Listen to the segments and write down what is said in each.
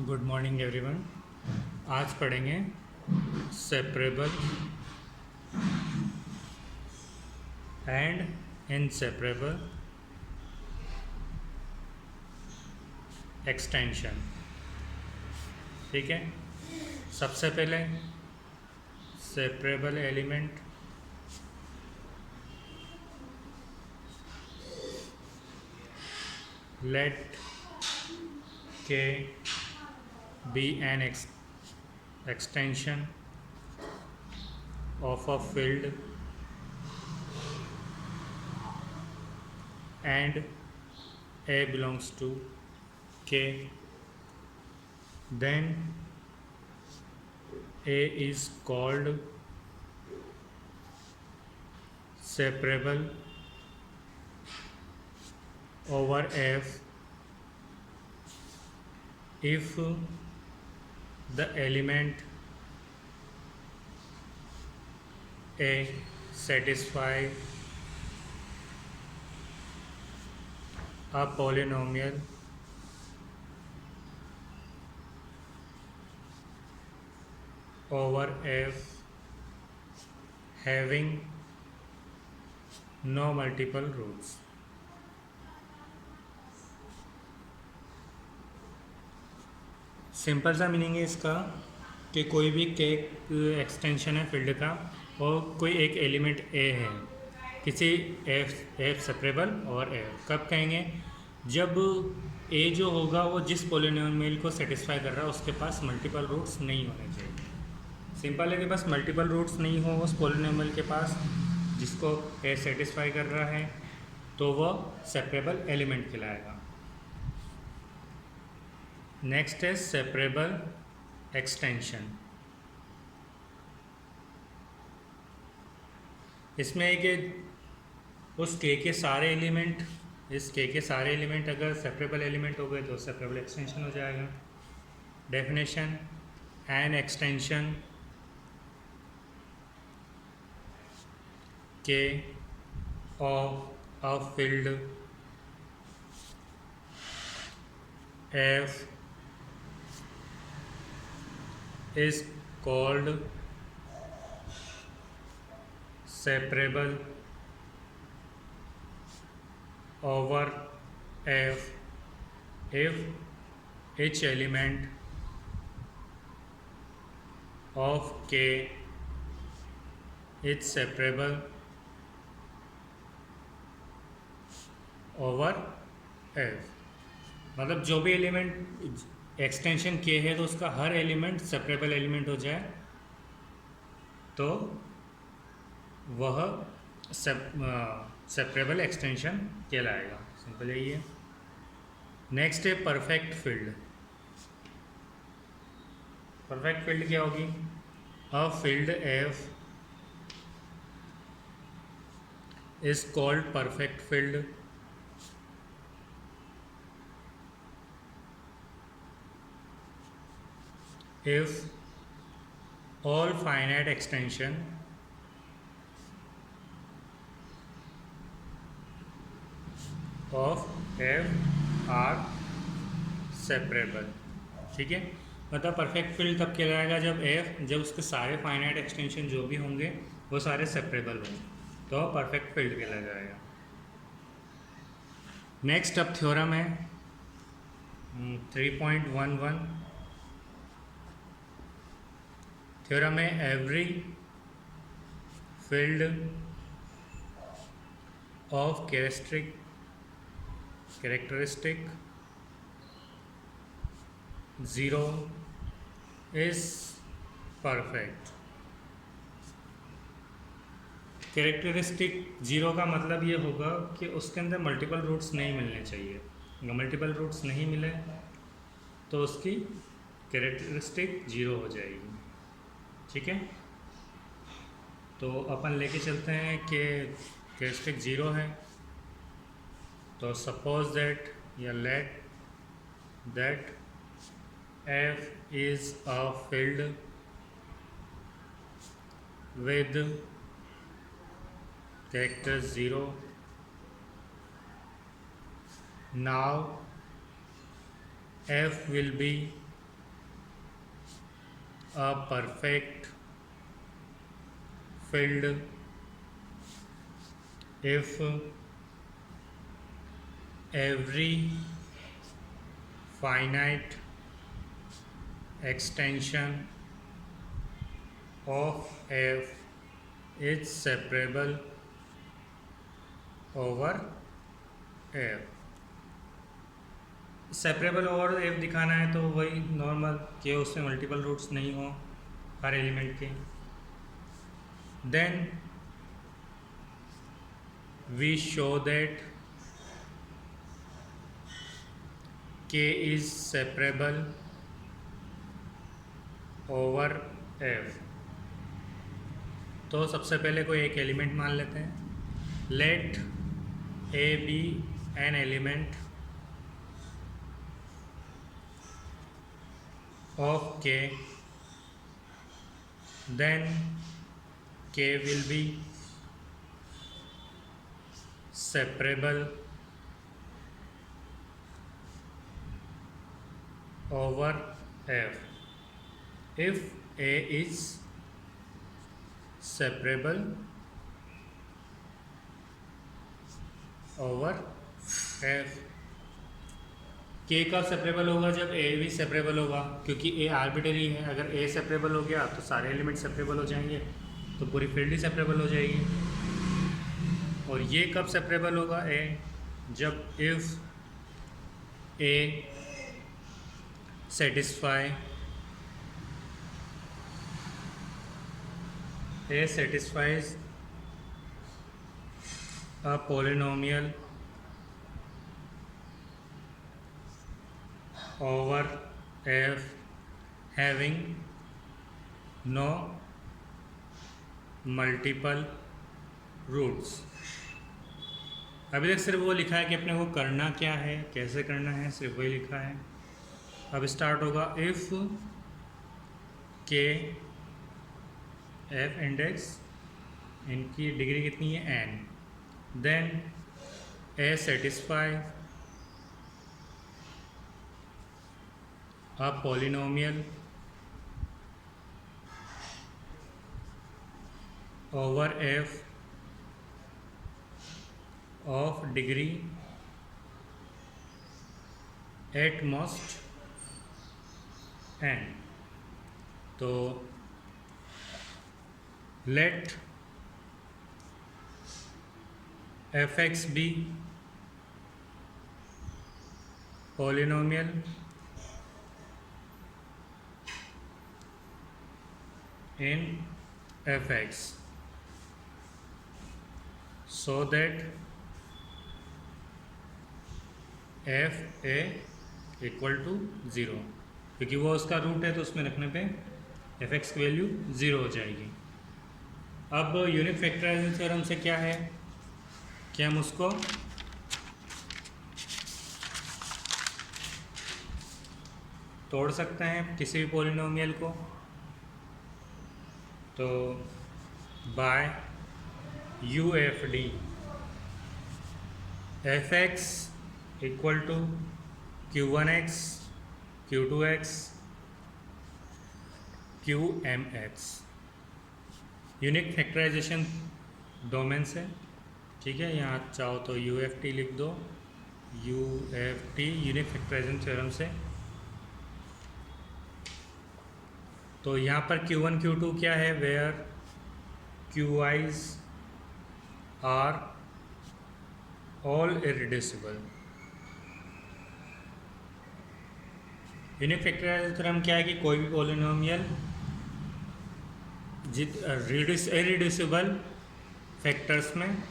Good morning everyone. आज पढ़ेंगे separable and inseparable extension. ठीक है, सबसे पहले separable element let K be an extension of a field and A belongs to K, then A is called separable over F if the element A satisfy a polynomial over F having no multiple roots। Simple सा meaning है इसका कि कोई भी के extension है field का और कोई एक एलिमेंट ए है किसी एफ सेपरेबल और एफ कब कहेंगे जब ए जो होगा वो जिस पोलिनोमियल को सेटिस्फाई कर रहा है उसके पास मल्टीपल रूट्स नहीं होने चाहिए। सिंपल है कि बस मल्टीपल रूट्स नहीं हो उस पोलिनोमियल के पास जिसको ए सेटिस्फाई कर रहा है तो वह सेपरेबल एलिमेंट कहलाएगा। नेक्स्ट है सेपरेबल एक्सटेंशन। इसमें है कि उस के सारे एलिमेंट इस के सारे एलिमेंट अगर सेपरेबल एलिमेंट हो गए तो सेपरेबल एक्सटेंशन हो जाएगा। डेफिनेशन एन एक्सटेंशन के of a field F is called separable over F if each element of K is separable over F। मतलब जो भी एलिमेंट एक्सटेंशन के है तो उसका हर एलिमेंट सेपरेबल एलिमेंट हो जाए तो वह सेपरेबल एक्सटेंशन कहलाएगा। सिंपल यही है। नेक्स्ट है परफेक्ट फील्ड। परफेक्ट फील्ड क्या होगी? A field F is called perfect field if all finite extension of f are separable। ठीक है, मतलब परफेक्ट फील्ड तब कहलाएगा जब उसके सारे फाइनाइट एक्सटेंशन जो भी होंगे वो सारे सेपरेबल होंगे तो परफेक्ट फील्ड कहलाया जाएगा। नेक्स्ट अब थ्योरम है 3.11। थ्योरम है every field of characteristic 0 is perfect. Characteristic 0 का मतलब ये होगा कि उसके अंदर मल्टीपल रूट्स नहीं मिलने चाहिए। अगर मल्टीपल रूट्स नहीं मिले तो उसकी कैरेक्टरिस्टिक 0 हो जाएगी। ठीक है, तो अपन लेके चलते हैं कि कैरेक्टरिस्टिक 0 है तो सपोज दैट या let that f is a field with character 0। now f will be a perfect filled if every finite extension of f is separable over f। Separable over F दिखाना है तो वही normal कि उसमें multiple roots नहीं हो हर element के। Then we show that K is separable over F. तो सबसे पहले कोई एक एलिमेंट मान लेते हैं। Let a be an element of k, then k will be separable over f if a is separable over f। के कब सेपरेबल होगा? जब ए भी सेपरेबल होगा, क्योंकि ए आर्बिटरी है। अगर ए सेपरेबल हो गया तो सारे एलिमेंट सेपरेबल हो जाएंगे, तो पूरी फील्ड ही सेपरेबल हो जाएगी। और ये कब सेपरेबल होगा ए? जब if A satisfies a polynomial over f having no multiple roots। अभी तक सिर्फ वो लिखा है कि अपने को करना क्या है, कैसे करना है, सिर्फ वही लिखा है। अब स्टार्ट होगा इफ के एफ इंडेक्स, इनकी डिग्री कितनी है n, then a satisfy a polynomial over f of degree at most n। तो let fx be polynomial in fx so that f a equal to 0, क्योंकि वो उसका रूट है तो उसमें रखने पे एफ एक्स की वैल्यू 0 हो जाएगी। अब यूनिक फैक्टराइजेशन थ्योरम से क्या है कि हम उसको तोड़ सकते हैं किसी भी पॉलिनोमियल को। तो by U F D f x equal to q one x, q two x, q m x, unique factorisation domain से। ठीक है, यहाँ चाहो तो यू एफ टी लिख दो, U F T unique factorisation theorem से। तो यहाँ पर Q1 Q2 क्या है? Where Qi's are all irreducible. Unique factorisation theorem क्या है कि कोई भी पॉलिनोमियल इरिड्यूसिबल फैक्टर्स में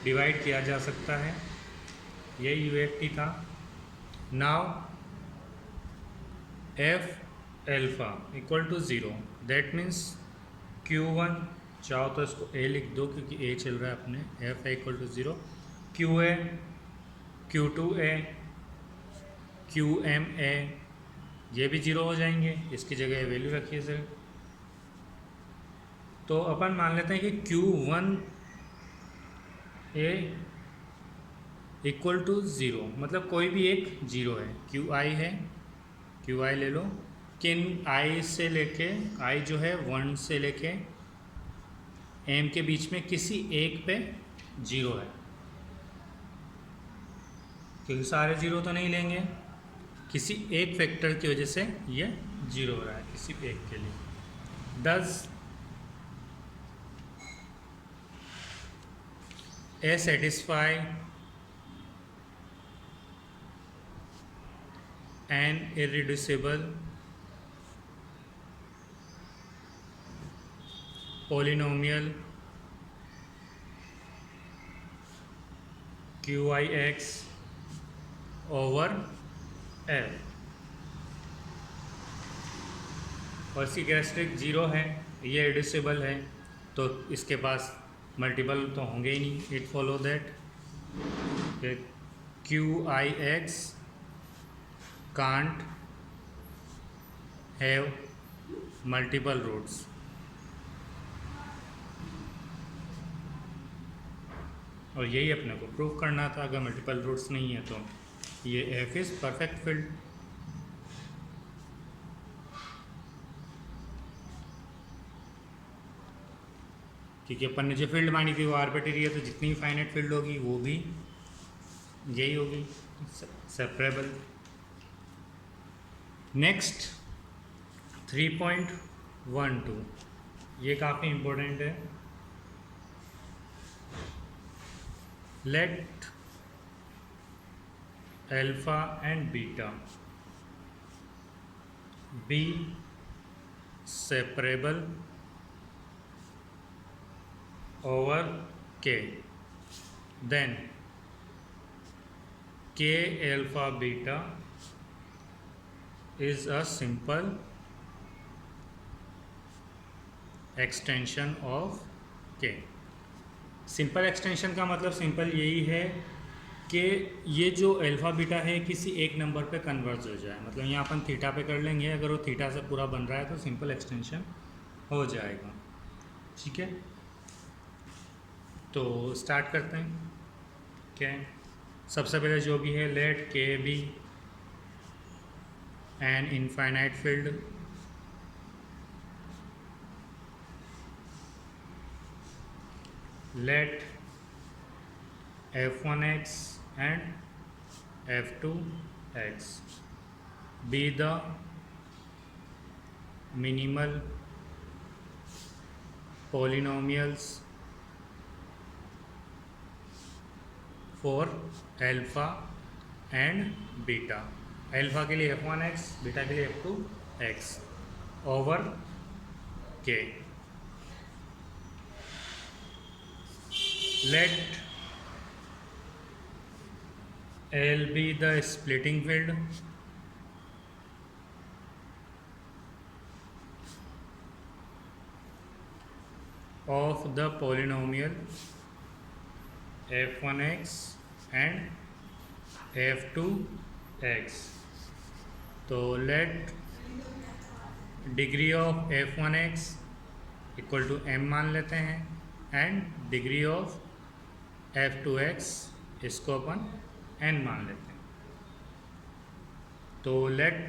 डिवाइड किया जा सकता है। यही UFT था। Now f alpha equal to 0, that means Q1, चाहो तो इसको A लिख दो क्योंकि A चल रहा है अपने, f a equal to 0, QA, Q2A, QMA ये भी 0 हो जाएंगे, इसकी जगह वैल्यू रखिए सर। तो अपन मान लेते हैं कि Q1A इक्वल टू 0, मतलब कोई भी एक 0 है। QI है, QI ले लो, किन आई से लेके आई जो है 1 से लेके m के बीच में किसी एक पे 0 है, क्योंकि सारे 0 तो नहीं लेंगे, किसी एक फैक्टर की वजह से ये 0 हो रहा है किसी एक के लिए। Does a satisfy an irreducible polynomial QIX over L और इसकी कैरेक्टरिस्टिक 0 है, ये रिड्यूसिबल है, तो इसके पास मल्टीपल तो होंगे ही नहीं। It follow that QIX can't have multiple roots. और यही अपने को प्रूव करना था, अगर मल्टीपल रूट्स नहीं है तो ये एफ इज़ परफेक्ट फील्ड। क्योंकि अपन ने जो फील्ड मानी थी वो आर्बिट्रेरी है, तो जितनी फाइनाइट फील्ड होगी वो भी यही होगी, सेपरेबल। नेक्स्ट 3.12 ये काफ़ी इम्पोर्टेंट है। Let alpha and beta be separable over K, then K alpha beta is a simple extension of K। Simple extension का मतलब सिंपल यही है कि ये जो अल्फ़ा बीटा है किसी एक नंबर पे कन्वर्ज हो जाए, मतलब यहाँ अपन थीटा पे कर लेंगे, अगर वो थीटा से पूरा बन रहा है तो सिंपल एक्सटेंशन हो जाएगा। ठीक है, तो स्टार्ट करते हैं। क्या है सबसे पहले जो भी है, let K be an infinite field let f1x and f2x be the minimal polynomials for alpha and beta। Alpha के लिए f1x, बीटा के लिए f2x over k। Let L be the splitting field of the polynomial f1x and f2x। तो let degree of f1x equal to m मान लेते हैं and degree of f2x इसको अपन n मान लेते हैं। तो let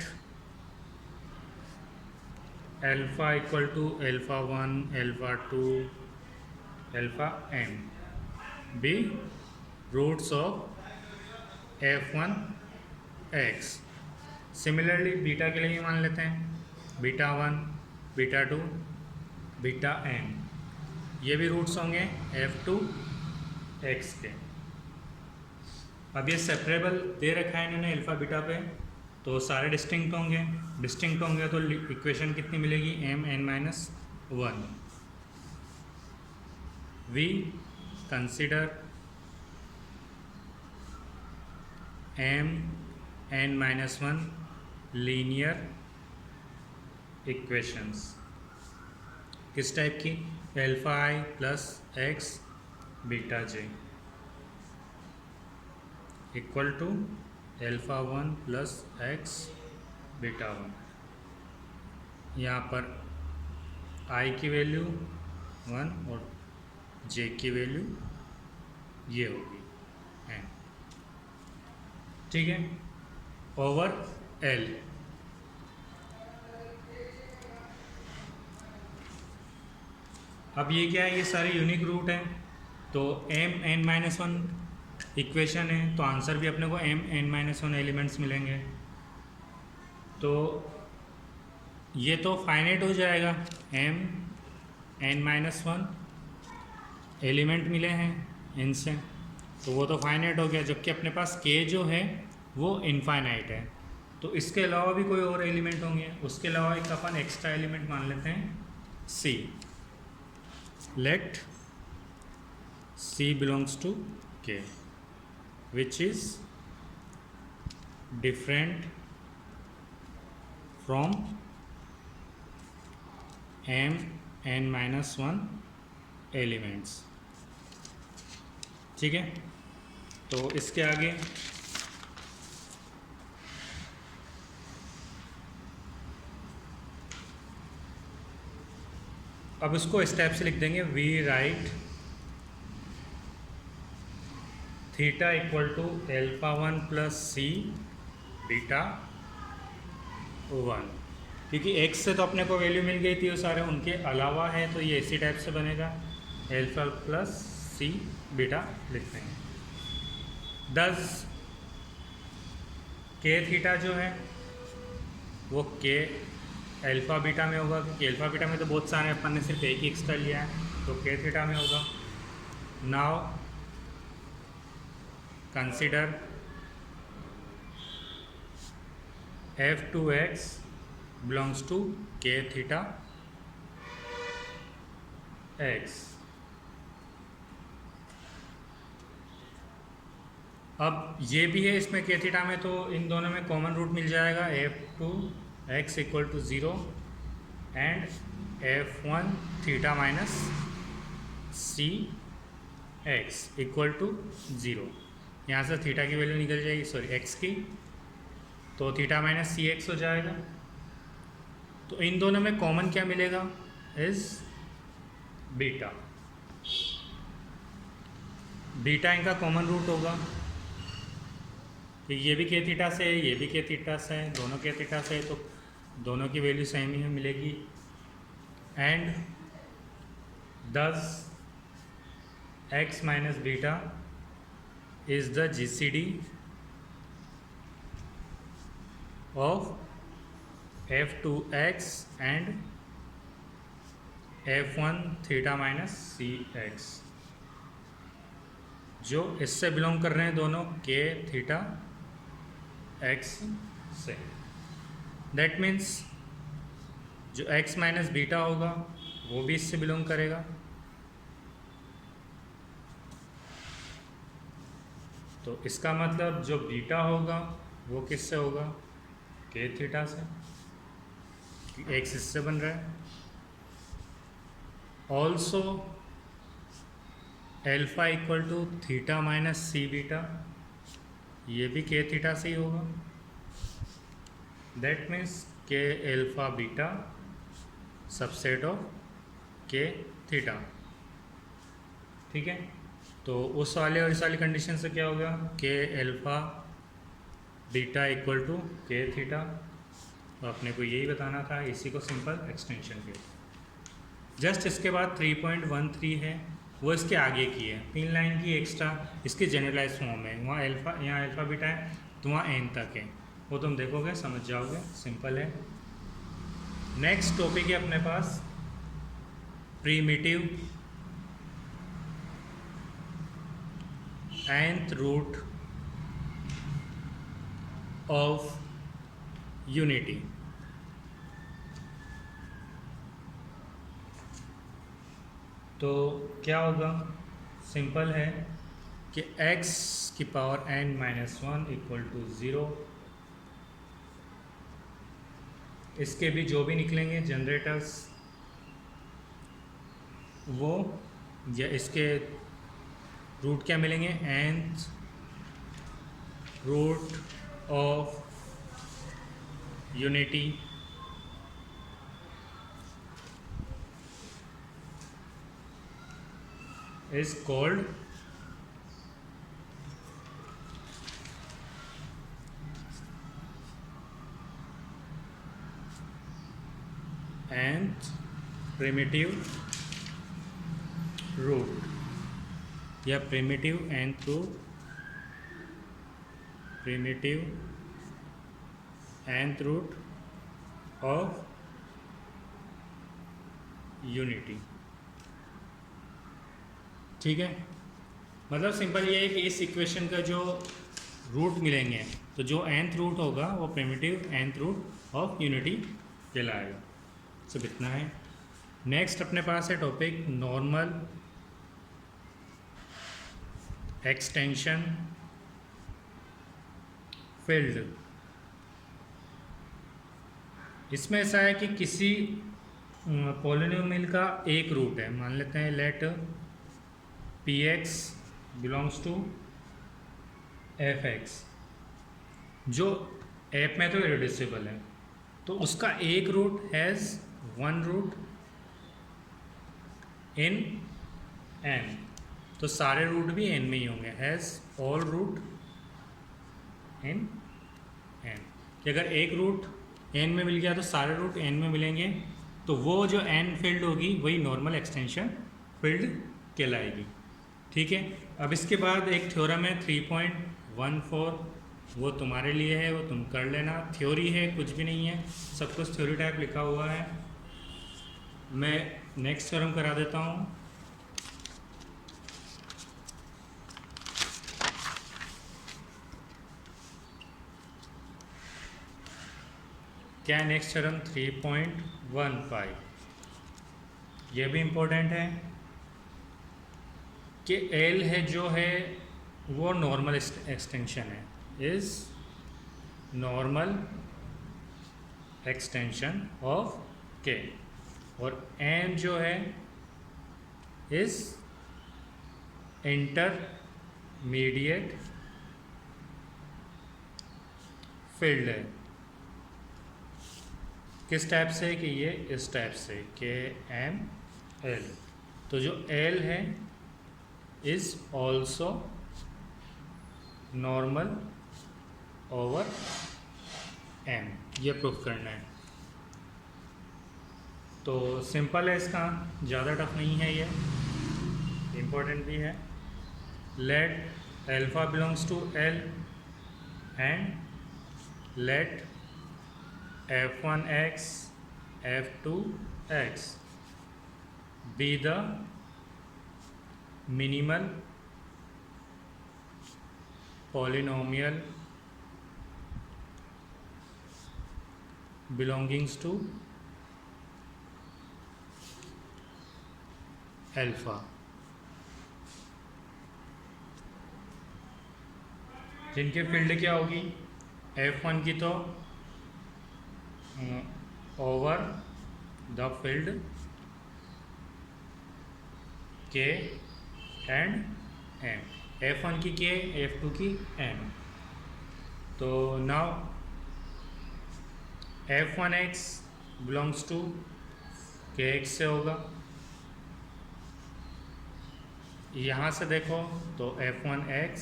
alpha equal to alpha 1 alpha 2 alpha m be roots of f1x। Similarly beta के लिए मान लेते हैं, बीटा 1 बीटा 2 बीटा m, ये भी रूट्स होंगे f2x के। अब ये सेपरेबल दे रखा है इन्होंने अल्फ़ा बीटा पे, तो सारे डिस्टिंक्ट होंगे तो इक्वेशन कितनी मिलेगी, m(n-1)। We consider m(n-1) linear equations. किस टाइप की, alpha i plus x beta j equal to alpha 1 plus x beta 1। यहाँ पर i की वैल्यू 1 और j की वैल्यू ये होगी n। ठीक है, ओवर l। अब ये क्या है, ये सारे यूनिक रूट हैं, तो m(n-1) इक्वेशन है, तो आंसर भी अपने को m(n-1) एलिमेंट्स मिलेंगे। तो ये तो फाइनाइट हो जाएगा, m(n-1) एलिमेंट मिले हैं इनसे, तो वो तो फाइनाइट हो गया, जबकि अपने पास k जो है वो इनफाइनाइट है। तो इसके अलावा भी कोई और एलिमेंट होंगे, उसके अलावा एक अपन एक्स्ट्रा एलिमेंट मान लेते हैं c। Let c belongs to k which is different from m(n-1) elements. ठीक है, तो इसके आगे अब इसको स्टेप से लिख देंगे। We write theta equal to α1 plus c beta 1, क्योंकि x से तो अपने को वैल्यू मिल गई थी, वो सारे उनके अलावा है, तो ये इसी टाइप से बनेगा, अल्फा प्लस c बीटा लिखते हैं। दस k थीटा जो है वो k अल्फा बीटा में होगा, क्योंकि अल्फा बीटा में तो बहुत सारे, अपन ने सिर्फ एक ही एक्स्ट्रा लिया है, तो k थीटा में होगा। Now consider f(2x) belongs to k theta x। अब ये भी है इसमें k थीटा में, तो इन दोनों में कॉमन रूट मिल जाएगा, f(2x) equal to 0 and f(1 theta minus cx) equal to 0। यहाँ से थीटा की वैल्यू निकल जाएगी, सॉरी x की, तो थीटा माइनस cx हो जाएगा। तो इन दोनों में कॉमन क्या मिलेगा, इज बीटा। बीटा इनका कॉमन रूट होगा, तो ये भी k थीटा से है, ये भी k थीटा से है, दोनों k थीटा से है, तो दोनों की वैल्यू सेम ही मिलेगी। एंड दस x minus beta is the GCD of f(2x) and f(1 theta minus cx), जो इससे बिलोंग कर रहे हैं दोनों k थीटा x से। दैट मीन्स जो x माइनस बीटा होगा वो भी इससे बिलोंग करेगा। तो इसका मतलब जो बीटा होगा वो किससे होगा, k थीटा से, x इससे बन रहा है। Also alpha equal to theta minus c beta, ये भी k थीटा से ही होगा। That means k alpha beta subset of k theta. ठीक है, तो उस वाले और इस वाली कंडीशन से क्या होगा, k alpha beta equal to k theta. तो अपने को यही बताना था, इसी को सिंपल एक्सटेंशन के। जस्ट इसके बाद 3.13 है, वो इसके आगे की है, 3 लाइन की एक्स्ट्रा, इसके जनरलाइज फॉर्म है। वहाँ अल्फा, यहाँ अल्फा बीटा है, तो वहाँ n तक है, वो तुम देखोगे समझ जाओगे, सिंपल है। नेक्स्ट टॉपिक है अपने पास primitive nth root of unity. तो क्या होगा, सिंपल है कि x की पावर n-1 इक्वल टू 0, इसके भी जो भी निकलेंगे जनरेटर्स वो, या इसके रूट क्या मिलेंगे, nth root of unity is called nth primitive root या primitive nth root, primitive nth root of unity. ठीक है, मतलब सिंपल ये है कि इस इक्वेशन का जो रूट मिलेंगे तो जो nth रूट होगा वो primitive nth root of unity कहलाएगा। सब इतना है। नेक्स्ट अपने पास है टॉपिक नॉर्मल एक्सटेंशन फील्ड। इसमें ऐसा है कि किसी पॉलिनोमियल का एक रूट है, मान लेते हैं let P X belongs to F X, जो एफ में तो इरेड्यूसिबल है, तो उसका एक root has one root in N, तो सारे रूट भी एन में ही होंगे, has all root in N. कि अगर एक रूट एन में मिल गया तो सारे रूट एन में मिलेंगे, तो वो जो एन फील्ड होगी वही नॉर्मल एक्सटेंशन फील्ड कहलाएगी। ठीक है, अब इसके बाद एक थ्योरम है 3.14, वो तुम्हारे लिए है, वो तुम कर लेना। थ्योरी है, कुछ भी नहीं है, सब कुछ थ्योरी टाइप लिखा हुआ है। मैं नेक्स्ट थ्योरम करा देता हूँ। क्या नेक्स्ट थ्योरम 3.15, ये भी इम्पोर्टेंट है कि एल है जो है वो नॉर्मल एक्सटेंशन है, इज नॉर्मल एक्सटेंशन ऑफ के, और एन जो है इज इंटरमीडिएट फील्ड है। किस टाइप से कि ये इस टाइप से के एम एल, तो जो एल है is also normal over M, ये प्रूफ करना है। तो सिंपल है, इसका ज़्यादा टफ नहीं है, ये इम्पोर्टेंट भी है। Let alpha belongs to L and let f1x f2x be the minimal polynomial belongings to alpha। जिनके फील्ड क्या होगी, f1 की तो ओवर द फील्ड के एंड एम, f1 की के, f2 की एम। तो नाउ f1x बिलोंग्स टू के एक्स से होगा, यहाँ से देखो तो f1x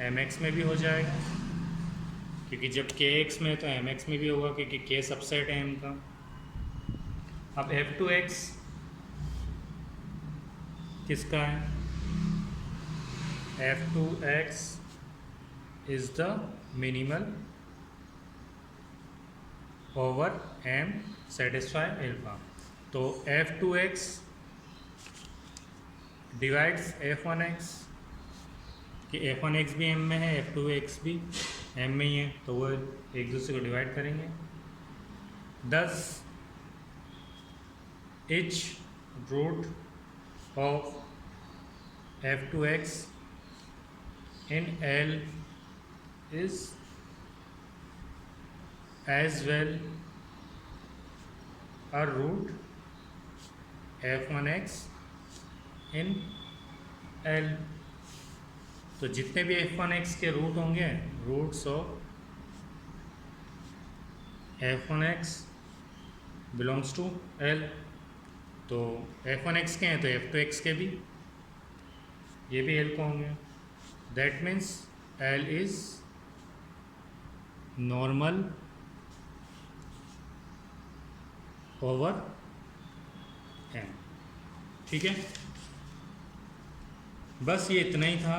mx में भी हो जाएगा, क्योंकि जब के एक्स में है तो एम एक्स में भी होगा, क्योंकि के सबसेट है एम का। अब f2x किसका है, f2x is the minimal over M satisfy alpha. तो f2x डिवाइड्स f1x, कि f1x भी m में है, f2x भी m में ही है, तो वो एक दूसरे को डिवाइड करेंगे। thus each root of f2x in L is as well a root f1x in L। तो जितने भी f1x के रूट होंगे, roots of f1x belongs to L, तो f1x के हैं तो f2x के भी, ये भी L को होंगे। That means L is normal over M। ठीक है, बस ये इतना ही था,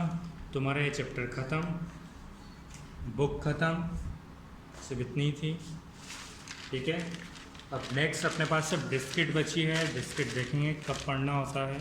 तुम्हारा ये चैप्टर ख़त्म, बुक ख़त्म, सिर्फ इतनी थी। ठीक है, अब नेक्स्ट अपने पास सिर्फ डिस्क्रिट बची है, डिस्क्रिट देखेंगे कब पढ़ना होता है।